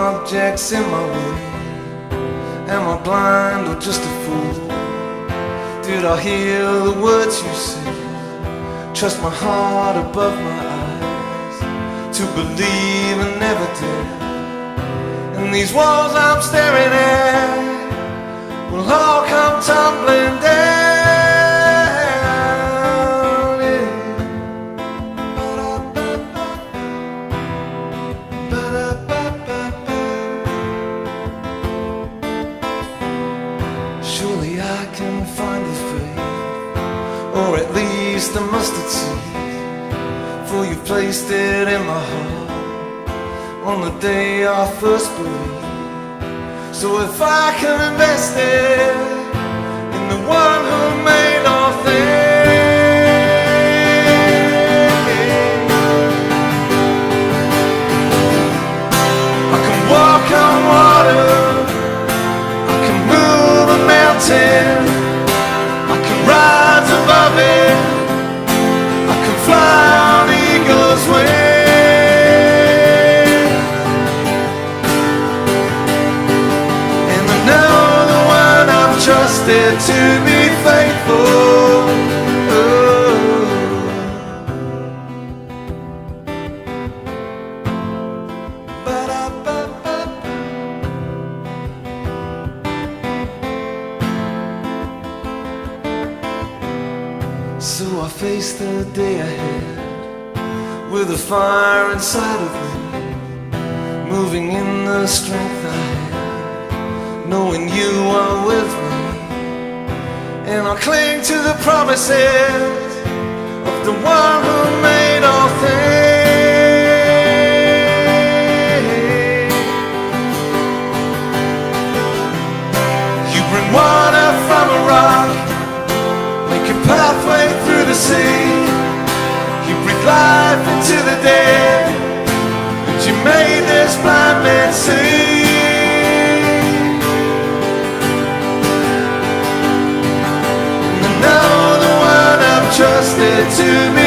objects in my way? Am I blind or just a fool? Did I hear the words you said? Trust my heart above my eyes, to believe and never dare. And these walls I'm staring at will all come tumbling down. Surely I can find the faith, or at least the mustard seed, for you placed it in my heart on the day I first believed. So if I can invest it in the one who made all things, I can walk on water, I can move a mountain, I can rise above it, I can fly on eagle's wings. And I know the one I've trusted to be faithful. So I face the day ahead with a fire inside of me, moving in the strength I have, knowing you are with me. And I'll cling to the promises of the one who made all things. You bring water from a rock, make a pathway through the sea. You breathe life into the dead, and you made this blind man see. And I know the one I've trusted to be